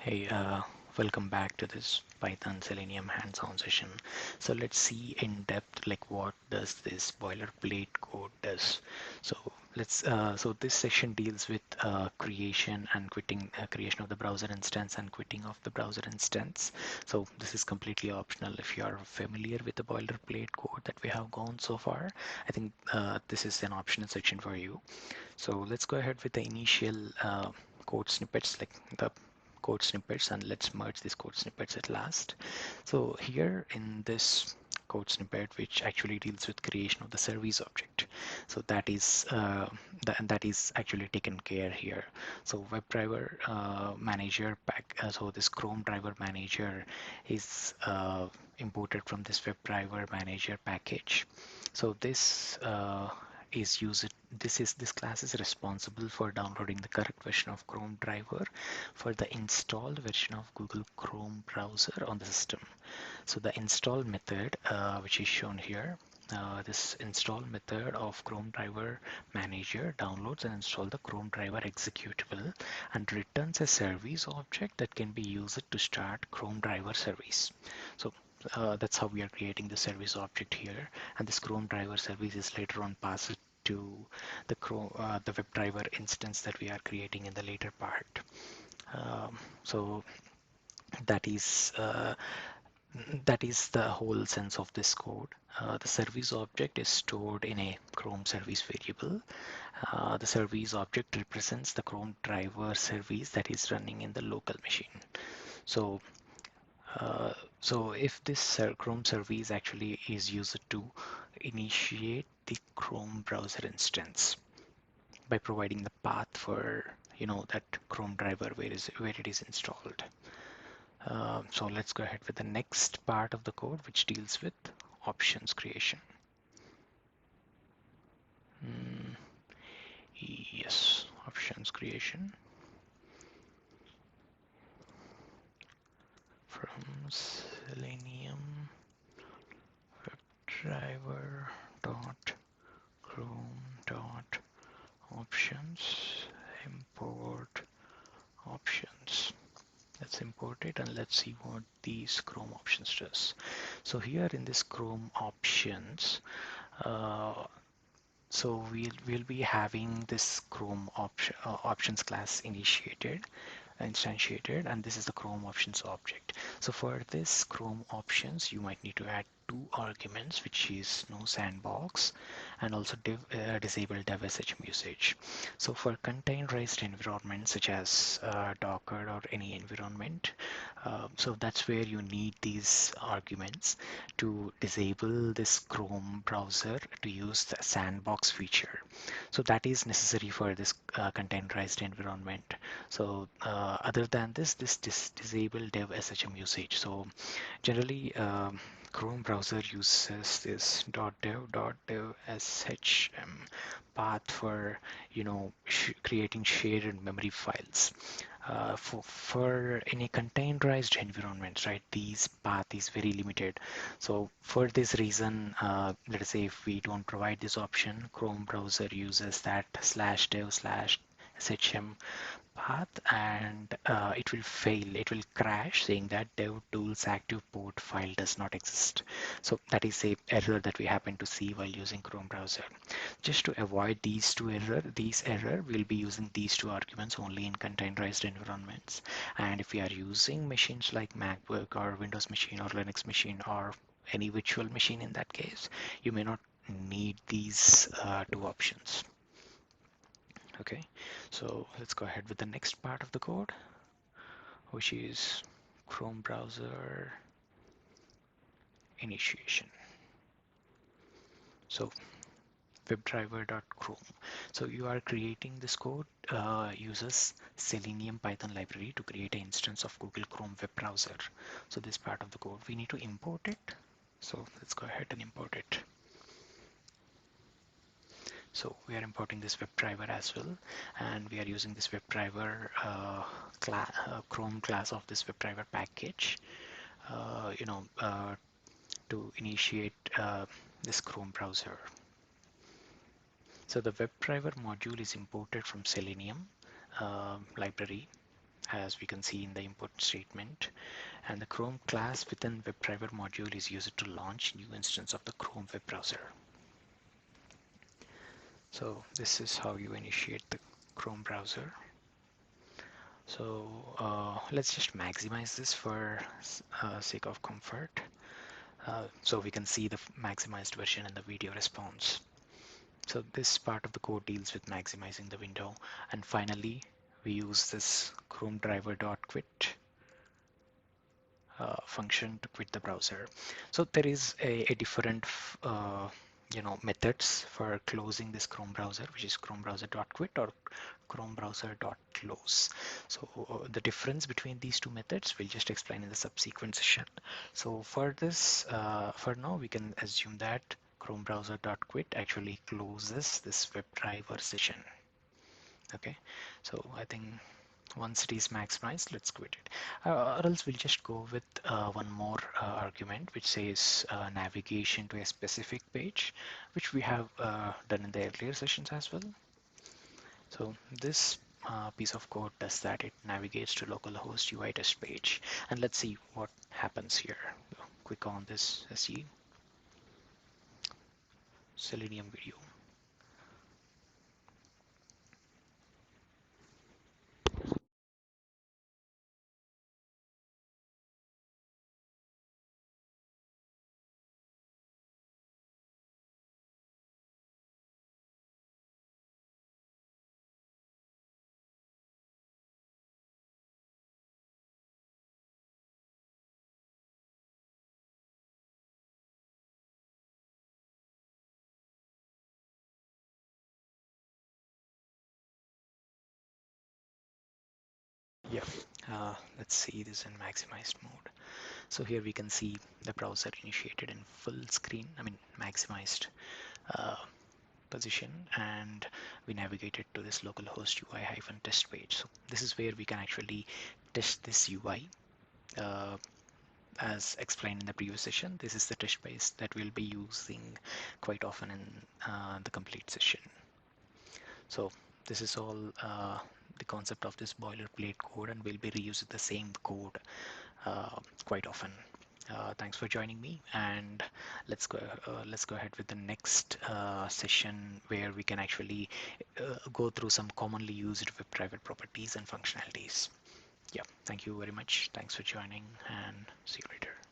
Hey, welcome back to this Python Selenium hands-on session. So let's see in depth like what does this boilerplate code does. So so this session deals with creation and quitting, creation of the browser instance and quitting of the browser instance. So this is completely optional if you are familiar with the boilerplate code that we have gone so far. I think this is an optional section for you. So let's go ahead with the initial code snippets, like the code snippets, and let's merge these code snippets at last. So here in this code snippet, which actually deals with creation of the service object, so that is actually taken care here. So WebDriver manager pack. So this Chrome driver manager is imported from this WebDriver manager package. So this class is responsible for downloading the correct version of Chrome driver for the installed version of Google Chrome browser on the system. So the install method, which is shown here, this install method of Chrome driver manager downloads and installs the Chrome driver executable and returns a service object that can be used to start Chrome driver service. So that's how we are creating the service object here, and this Chrome driver service is later on passed to the WebDriver instance that we are creating in the later part. So that is uh, that is the whole sense of this code. The service object is stored in a Chrome service variable. The service object represents the Chrome driver service that is running in the local machine. So so if this Chrome service actually is used to initiate the Chrome browser instance by providing the path for that Chrome driver where it is installed. So let's go ahead with the next part of the code, which deals with options creation. Mm, yes, options creation from Selenium WebDriver dot Chrome dot options import options. Let's import it and let's see what these Chrome options does. So here in this Chrome options, uh, so we'll be having this Chrome options class instantiated, and this is the Chrome options object. So for this Chrome options, you might need to add two arguments, which is no sandbox and also disable dev SHM usage. So for containerized environments such as Docker or any environment, so that's where you need these arguments to disable this Chrome browser to use the sandbox feature. So that is necessary for this containerized environment. So other than this disable dev SHM usage. So generally, Chrome browser uses this .dev .shm path for creating shared memory files. For any containerized environments, right? These path is very limited. So for this reason, let us say if we don't provide this option, Chrome browser uses that /dev/shm path, and it will fail, it will crash saying that dev tools active port file does not exist. So that is a error that we happen to see while using Chrome browser. Just to avoid these error, we'll be using these two arguments only in containerized environments. And if we are using machines like MacBook or Windows machine or Linux machine or any virtual machine, in that case you may not need these two options. Okay, so let's go ahead with the next part of the code, which is Chrome browser initiation. So webdriver.chrome. So you are creating this code uses Selenium Python library to create an instance of Google Chrome web browser. So this part of the code we need to import it. So let's go ahead and import it. So we are importing this WebDriver as well, and we are using this WebDriver Chrome class of this WebDriver package, to initiate this Chrome browser. So the WebDriver module is imported from Selenium library. as we can see in the import statement. And the Chrome class within WebDriver module is used to launch new instance of the Chrome web browser. So this is how you initiate the Chrome browser. So let's just maximize this for sake of comfort. So we can see the maximized version and the video response. So this part of the code deals with maximizing the window. And finally, we use this Chrome driver.quit function to quit the browser. So there is a different methods for closing this Chrome browser, which is Chrome browser.quit or Chrome browser.close. So the difference between these two methods we'll just explain in the subsequent session. So for this, for now, we can assume that Chrome browser.quit actually closes this WebDriver session. Okay, so I think once it is maximized, let's quit it. Or else we'll just go with one more argument, which says navigation to a specific page, which we have done in the earlier sessions as well. So this piece of code does that. It navigates to localhost UI test page. And let's see what happens here. Click on this SE Selenium video. Yeah, let's see this in maximized mode. So here we can see the browser initiated in full screen, maximized uh, position, and we navigated to this localhost UI-test page. So this is where we can actually test this UI. As explained in the previous session, this is the test base that we'll be using quite often in the complete session. So this is all the concept of this boilerplate code, and we'll be reusing the same code quite often. Thanks for joining me, and let's go ahead with the next session where we can actually go through some commonly used WebDriver properties and functionalities. Yeah, thank you very much. Thanks for joining, and see you later.